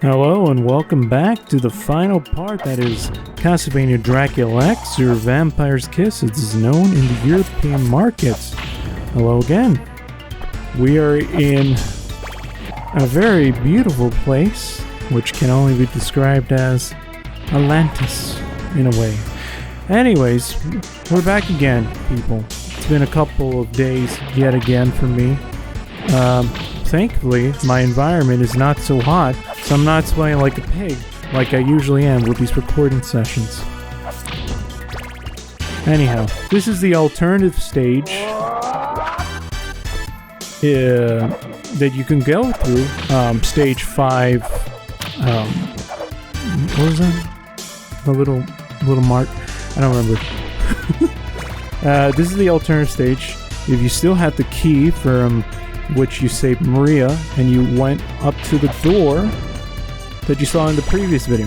Hello and welcome back to the final part, that is Castlevania Dracula X, or Vampire's Kiss as it's known in the European markets. Hello again. We are in a very beautiful place, which can only be described as Atlantis, in a way. Anyways, we're back again, people. It's been a couple of days yet again for me. Thankfully, my environment is not so hot, so I'm not sweating like a pig, like I usually am with these recording sessions. Anyhow, this is the alternative stage that you can go through. Stage 5. What was that? The little mark? I don't remember. This is the alternative stage. If you still have the key from which you saved Maria, and you went up to the door that you saw in the previous video.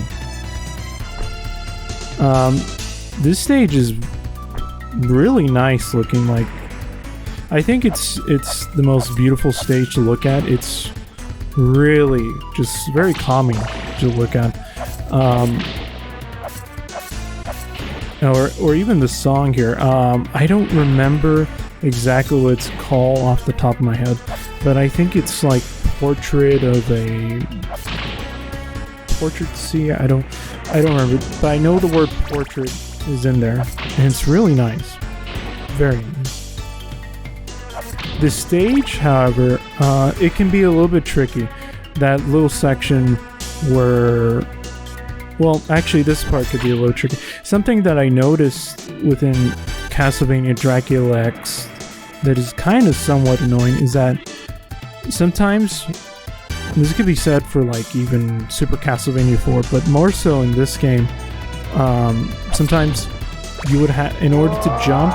This stage is really nice looking. Like, I think it's the most beautiful stage to look at. It's really just very calming to look at. Or even the song here. I don't remember exactly what it's called off the top of my head, but I think it's like portrait of a portrait. See, I don't remember, but I know the word portrait is in there, and it's really nice, very nice. The stage, however, it can be a little bit tricky. That little section where, well, actually, this part could be a little tricky. Something that I noticed within Castlevania Dracula X that is kind of somewhat annoying is that sometimes, this could be said for like even Super Castlevania 4, but more so in this game, sometimes you would have, in order to jump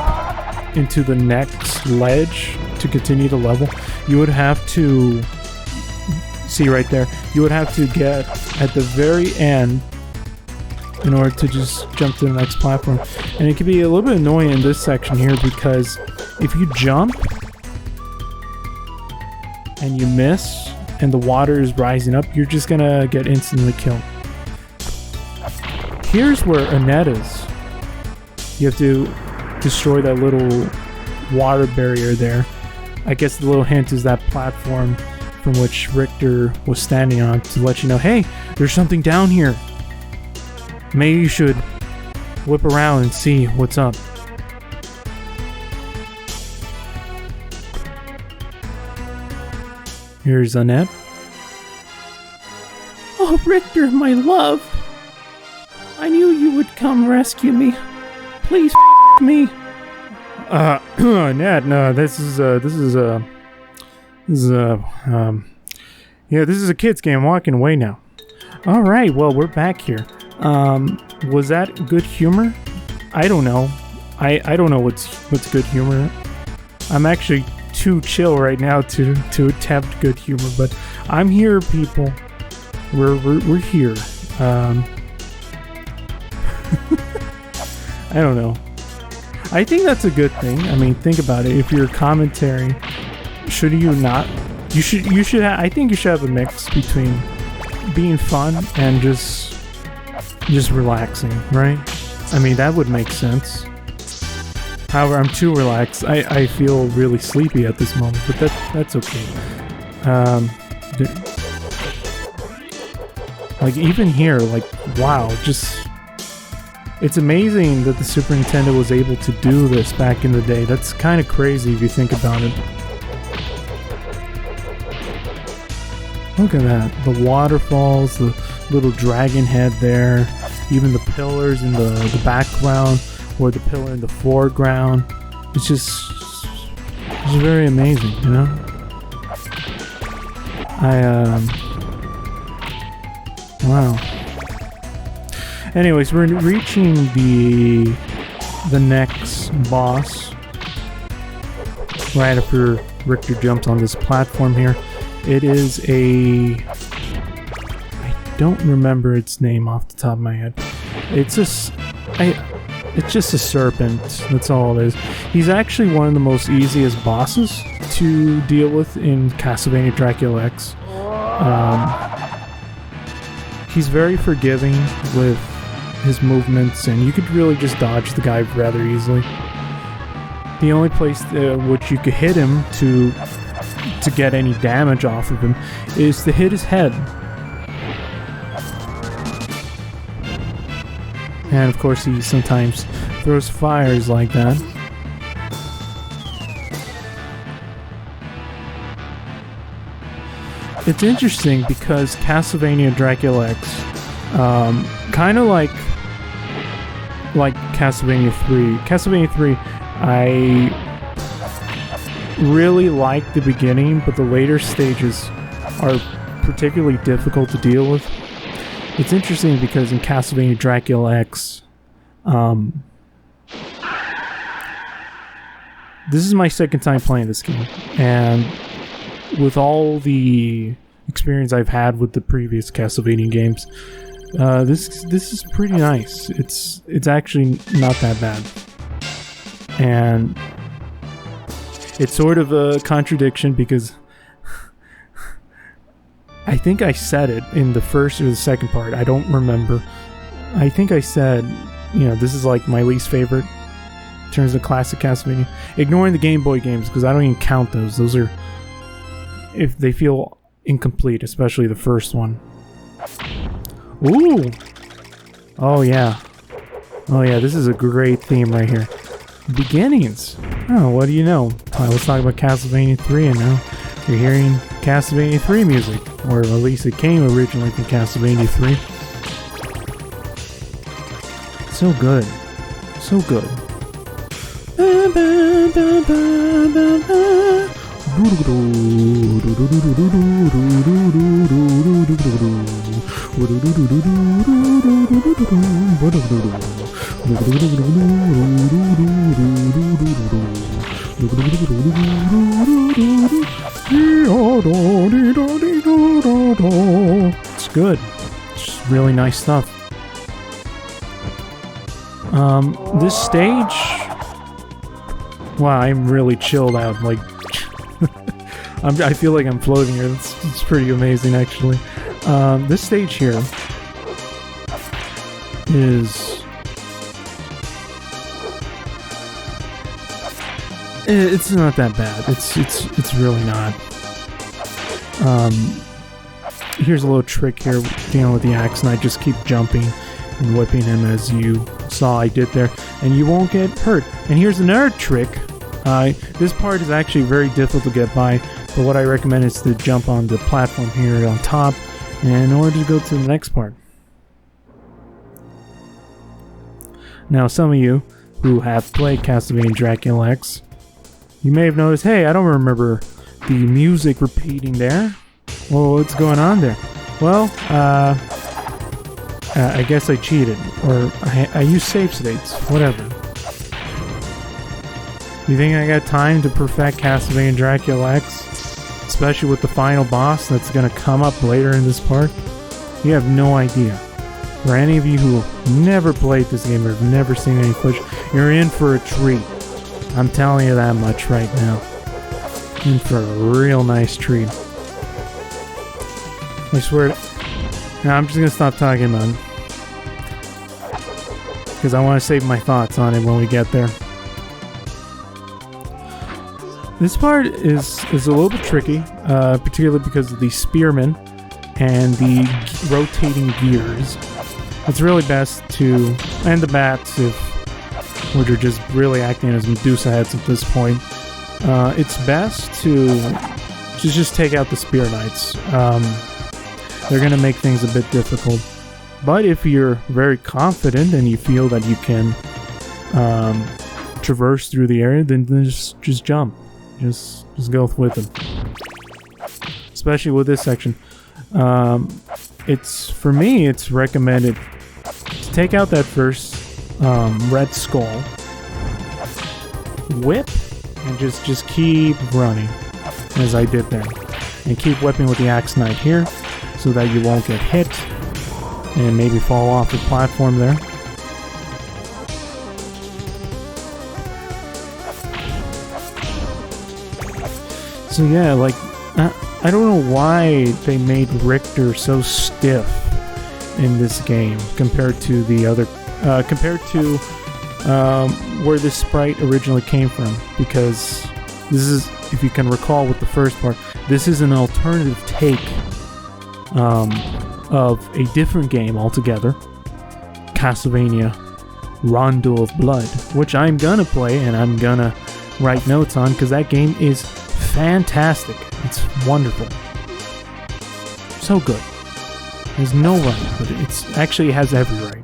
into the next ledge to continue the level, you would have to, see right there, you would have to get at the very end in order to just jump to the next platform. And it can be a little bit annoying in this section here, because if you jump and you miss and the water is rising up, you're just gonna get instantly killed. Here's where Annet is. You have to destroy that little water barrier there. I guess the little hint is that platform from which Richter was standing on to let you know, hey, there's something down here. Maybe you should whip around and see what's up. Here's Annet. Oh, Richter, my love. I knew you would come rescue me. Please me. Annet, no, this is a kid's game. I'm walking away now. Alright, well, we're back here. Was that good humor? I don't know. I don't know what's good humor. I'm actually too chill right now to attempt good humor, but I'm here, people. We're here. I don't know. I think that's a good thing. I mean, think about it. If you're commentary, should you not? You should. I think you should have a mix between being fun and just relaxing, right? I mean, that would make sense. However, I'm too relaxed. I feel really sleepy at this moment, but that's okay. Like, even here, like, wow, it's amazing that the Super Nintendo was able to do this back in the day. That's kind of crazy if you think about it. Look at that. The waterfalls, the little dragon head there, even the pillars in the background, or the pillar in the foreground. It's just very amazing, you know? Wow. Anyways, we're reaching the next boss right after Richter jumps on this platform here. It is I don't remember its name off the top of my head. It's just a serpent. That's all it is. He's actually one of the most easiest bosses to deal with in Castlevania Dracula X. he's very forgiving with his movements, and you could really just dodge the guy rather easily. The only place which you could hit him to get any damage off of him is to hit his head. And of course he sometimes throws fires like that. It's interesting because Castlevania Dracula X, kind of like Castlevania 3. Castlevania 3, I really like the beginning, but the later stages are particularly difficult to deal with. It's interesting because in Castlevania Dracula X, this is my second time playing this game, and with all the experience I've had with the previous Castlevania games, this is pretty nice. It's actually not that bad, and it's sort of a contradiction because I think I said it in the first or the second part. I don't remember. I think I said, this is like my least favorite in terms of classic Castlevania. Ignoring the Game Boy games because I don't even count those. Those are, if they feel incomplete, especially the first one. Ooh! Oh yeah. Oh yeah, this is a great theme right here. Beginnings. Oh, what do you know? Let's talk about Castlevania 3, and now you're hearing Castlevania 3 music. Or at least it came originally from Castlevania 3. So good. So good. It's good. It's really nice stuff. This stage... Wow, I'm really chilled out. Like, I feel like I'm floating here. It's pretty amazing, actually. This stage here is... It's not that bad. It's really not. Here's a little trick here dealing with the axe, and I just keep jumping and whipping him as you saw I did there, and you won't get hurt. And here's another trick. This part is actually very difficult to get by, but what I recommend is to jump on the platform here on top in order to go to the next part. Now, some of you who have played Castlevania Dracula X, you may have noticed, hey, I don't remember the music repeating there. Well, what's going on there? Well, I guess I cheated, or I used save states, whatever. You think I got time to perfect Castlevania Dracula X? Especially with the final boss that's gonna come up later in this part? You have no idea. For any of you who have never played this game or have never seen any footage, you're in for a treat. I'm telling you that much right now. In for a real nice treat. I swear to... Now I'm just gonna stop talking about it, because I want to save my thoughts on it when we get there. This part is a little bit tricky, particularly because of the spearmen and the rotating gears. It's really best to, and the bats, which are just really acting as Medusa heads at this point. It's best to just take out the spear knights. They're going to make things a bit difficult. But if you're very confident and you feel that you can traverse through the area, then just jump. Just go with them. Especially with this section. For me, it's recommended to take out that first red skull, whip, and just keep running, as I did there. And keep whipping with the axe knight here, so that you won't get hit and maybe fall off the platform there. So yeah, like, I don't know why they made Richter so stiff in this game compared to the other, compared to where this sprite originally came from, because this is, if you can recall with the first part, this is an alternative take of a different game altogether, Castlevania Rondo of Blood, which I'm gonna play and I'm gonna write notes on, because that game is fantastic. It's wonderful. So good. There's no right, but it's actually has every right.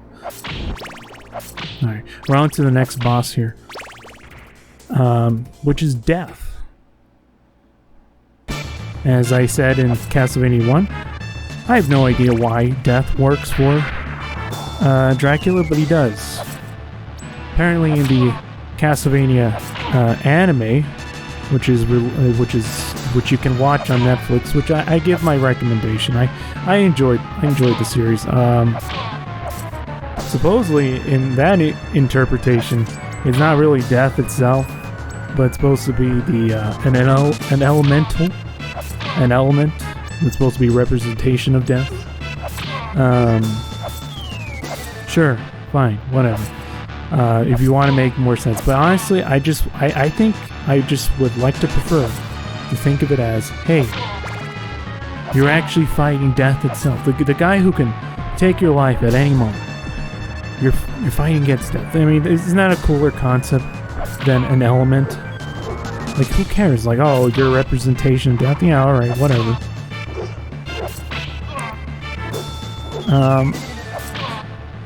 Alright, we're on to the next boss here. Which is Death. As I said in Castlevania 1, I have no idea why Death works for Dracula, but he does. Apparently in the Castlevania anime, which you can watch on Netflix, which I give my recommendation. I enjoyed the series. Supposedly in that interpretation, it's not really death itself, but it's supposed to be the an element that's supposed to be representation of death. Sure, fine, whatever. If you want to make more sense, but honestly, I think I just would like to prefer to think of it as, hey, you're actually fighting death itself. The guy who can take your life at any moment. You're fighting against death. I mean, isn't that a cooler concept than an element? Like, who cares? Like, oh, you're a representation of death? Yeah, alright, whatever.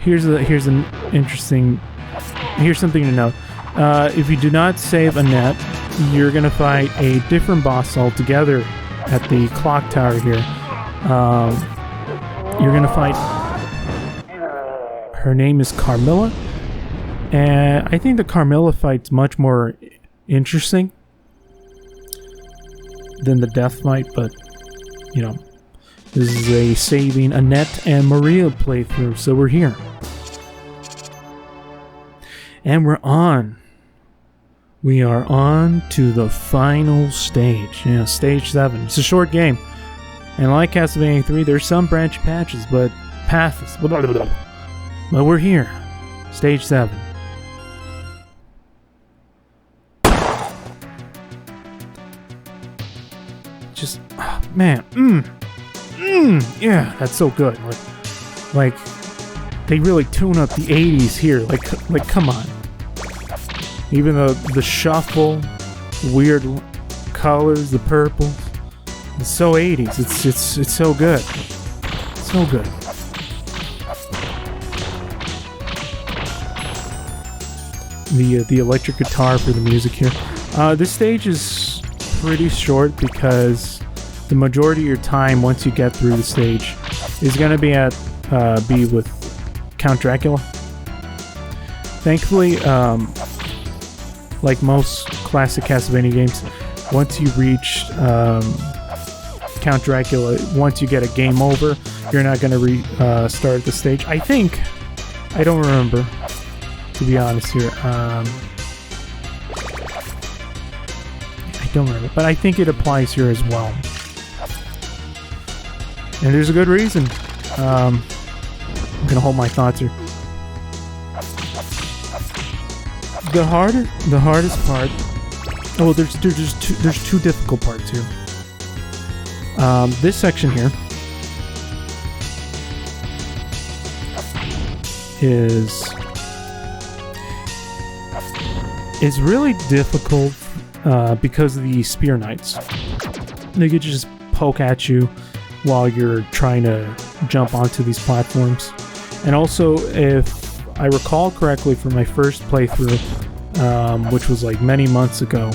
Here's an interesting... Here's something to note. If you do not save Annet, you're gonna fight a different boss altogether at the clock tower here. You're gonna fight... Her name is Carmilla, and I think the Carmilla fight's much more interesting than the Death fight, but, you know, this is a saving Annet and Maria playthrough, so we're here. And we're on. We are on to the final stage. Yeah, stage 7. It's a short game. And like Castlevania 3, there's some branch patches, but paths. But we're here. Stage 7. Just, oh, man. Yeah, that's so good. Like, they really tune up the 80s here. Like, come on. Even the shuffle, weird colors, the purples. It's so 80s. It's so good. So good. The electric guitar for the music here. This stage is pretty short because the majority of your time once you get through the stage is gonna be with Count Dracula. Thankfully, like most classic Castlevania games, once you reach Count Dracula, once you get a game over, you're not gonna start the stage. I think. I don't remember, to be honest here. I don't remember, but I think it applies here as well. And there's a good reason. I'm gonna hold my thoughts here. The hardest part. Oh, there's two difficult parts here. This section here is really difficult because of the Spear Knights. They could just poke at you while you're trying to jump onto these platforms. And also, if I recall correctly from my first playthrough, which was like many months ago,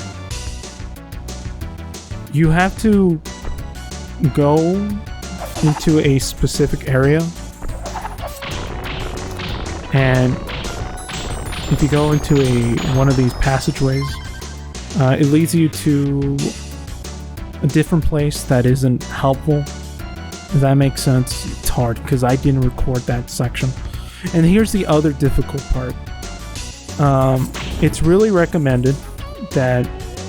you have to go into a specific area, and if you go into one of these passageways, it leads you to a different place that isn't helpful. If that makes sense. It's hard because I didn't record that section. And here's the other difficult part. It's really recommended that,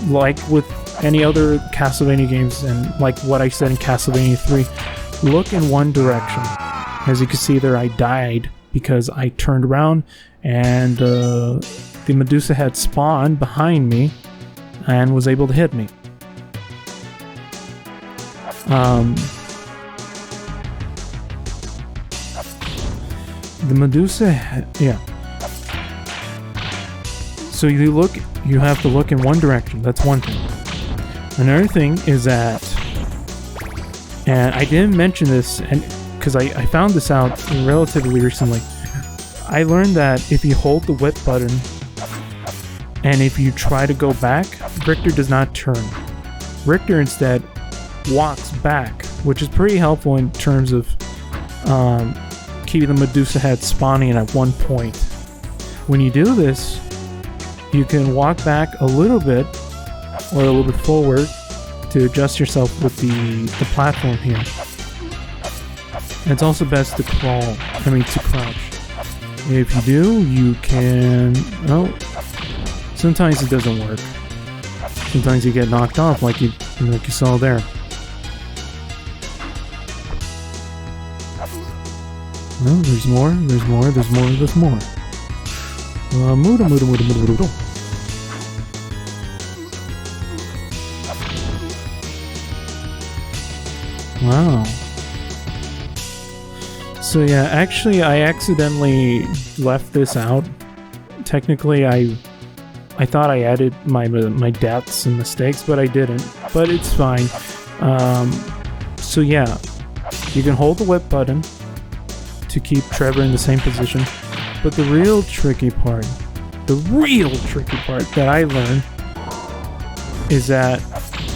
like with any other Castlevania games, and like what I said in Castlevania 3, look in one direction As you can see there, I died because I turned around and the Medusa had spawned behind me and was able to hit me. The Medusa, yeah. So you have to look in one direction. That's one thing. Another thing is that, and I didn't mention this, and because I found this out relatively recently, I learned that if you hold the whip button and if you try to go back, Richter does not turn. Richter instead walks back, which is pretty helpful in terms of keeping the Medusa head spawning at one point. When you do this, you can walk back a little bit or a little bit forward to adjust yourself with the platform here. And it's also best to to crouch. If you do, you can, well, sometimes it doesn't work. Sometimes you get knocked off like you saw there. Well, there's more. Wow. So yeah, actually I accidentally left this out. Technically I thought I added my deaths and mistakes, but I didn't. But it's fine. So yeah, you can hold the whip button to keep Trevor in the same position. But the real tricky part that I learned is that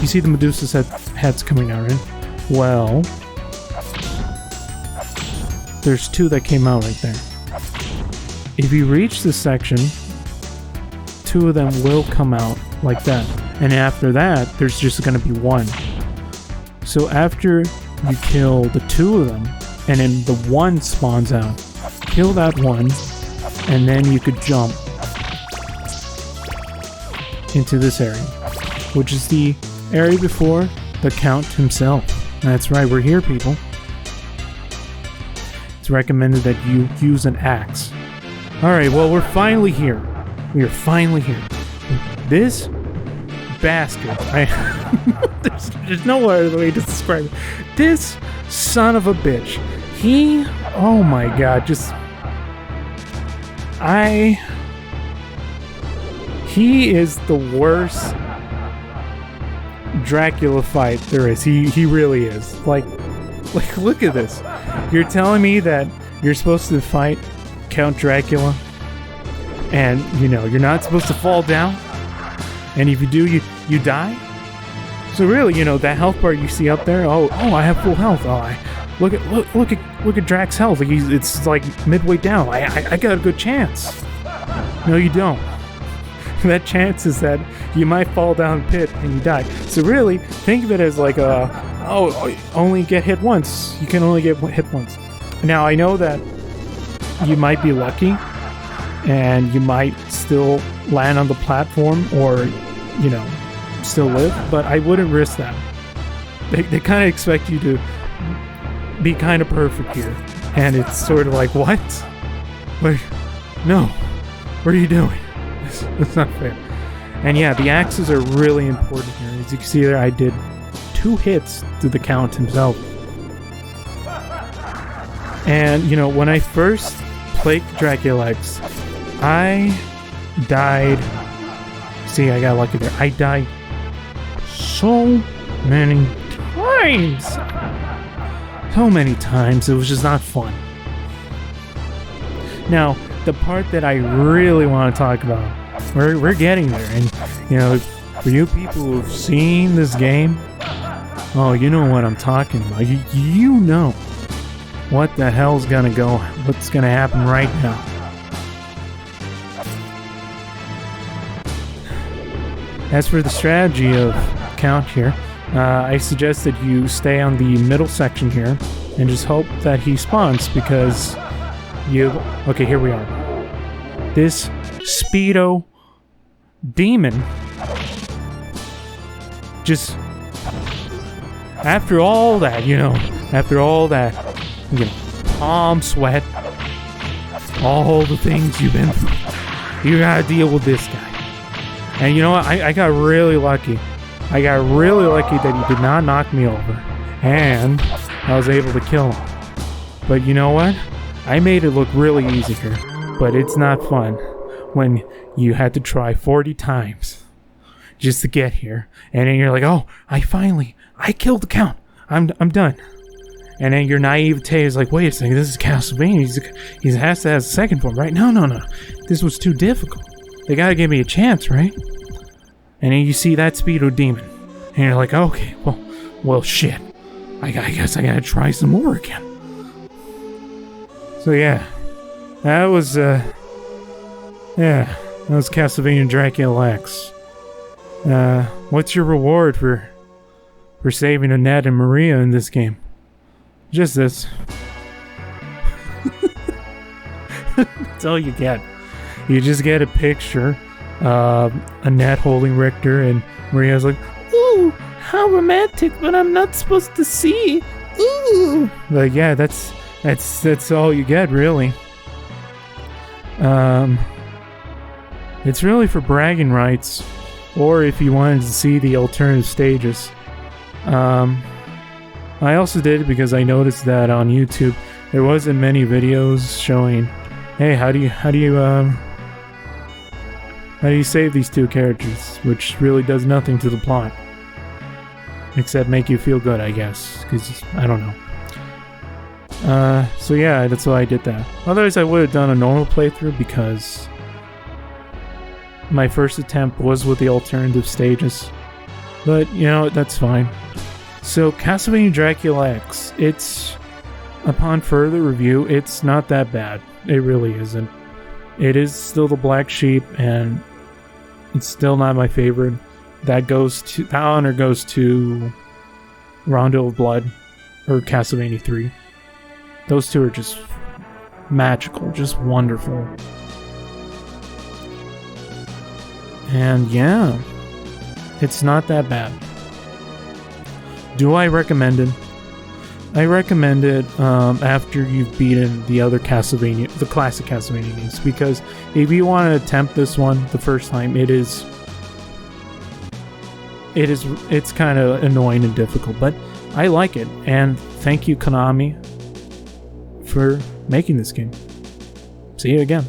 you see the Medusa's heads coming out, right? Well, there's two that came out right there. If you reach this section, two of them will come out like that. And after that, there's just going to be one. So after you kill the two of them, and then the one spawns out, kill that one, and then you could jump into this area, which is the area before the Count himself. That's right, we're here, people. It's recommended that you use an axe. Alright, well, we're finally here. We are finally here. This bastard, there's no other way to describe it. This son of a bitch. Oh my god, he is the worst Dracula fight there is. He really is. Like, look at this. You're telling me that you're supposed to fight Count Dracula, and you're not supposed to fall down, and if you do, you die. So really, that health bar you see up there. Oh, I have full health. Look at Drac's health. It's like midway down. I got a good chance. No, you don't. That chance is that you might fall down the pit and you die. So really, think of it as like only get hit once. You can only get hit once. Now, I know that you might be lucky and you might still land on the platform or, still live, but I wouldn't risk that. They kind of expect you to be kind of perfect here. And it's sort of like, what? Wait, no. What are you doing? That's not fair. And yeah, the axes are really important here. As you can see there, I did 2 hits to the Count himself. And, when I first played Dracula X, I died. See, I got lucky there. I died so many times. So many times. It was just not fun. Now, the part that I really want to talk about, we're getting there, and for you people who've seen this game, oh, you know what I'm talking about. You know what the hell's gonna go, what's gonna happen right now. As for the strategy of Count here, I suggest that you stay on the middle section here and just hope that he spawns, because okay, here we are. This Speedo demon just, after all that, palm sweat. All the things you've been through. You gotta deal with this guy. And you know what? I got really lucky. I got really lucky that he did not knock me over. And I was able to kill him. But you know what? I made it look really easy here. But it's not fun when you had to try 40 times just to get here. And then you're like, oh, I killed the count. I'm done. And then your naivete is like, wait a second, this is Castlevania. He has to have a second form, right? No. This was too difficult. They gotta give me a chance, right? And then you see that Speedo demon. And you're like, okay, well, shit. I guess I gotta try some more again. So yeah. That was Castlevania Dracula X. What's your reward for saving Annet and Maria in this game? Just this. That's all you get. You just get a picture of Annet holding Richter, and Maria's like, ooh, how romantic, but I'm not supposed to see. Ooh. Like, yeah, that's all you get, really. It's really for bragging rights, or if you wanted to see the alternative stages. I also did it because I noticed that on YouTube there wasn't many videos showing, hey, how do you save these two characters, which really does nothing to the plot, except make you feel good, I guess, because I don't know. So yeah, that's why I did that. Otherwise, I would have done a normal playthrough because my first attempt was with the alternative stages. But, you know, that's fine. So, Castlevania Dracula X, upon further review, it's not that bad. It really isn't. It is still the black sheep, and it's still not my favorite. That honor goes to Rondo of Blood, or Castlevania 3. Those two are just magical, just wonderful. And yeah, it's not that bad. Do I recommend it? I recommend it after you've beaten the other Castlevania, the classic Castlevania games, because if you want to attempt this one the first time, it's kind of annoying and difficult, but I like it, and thank you, Konami, for making this game. See you again.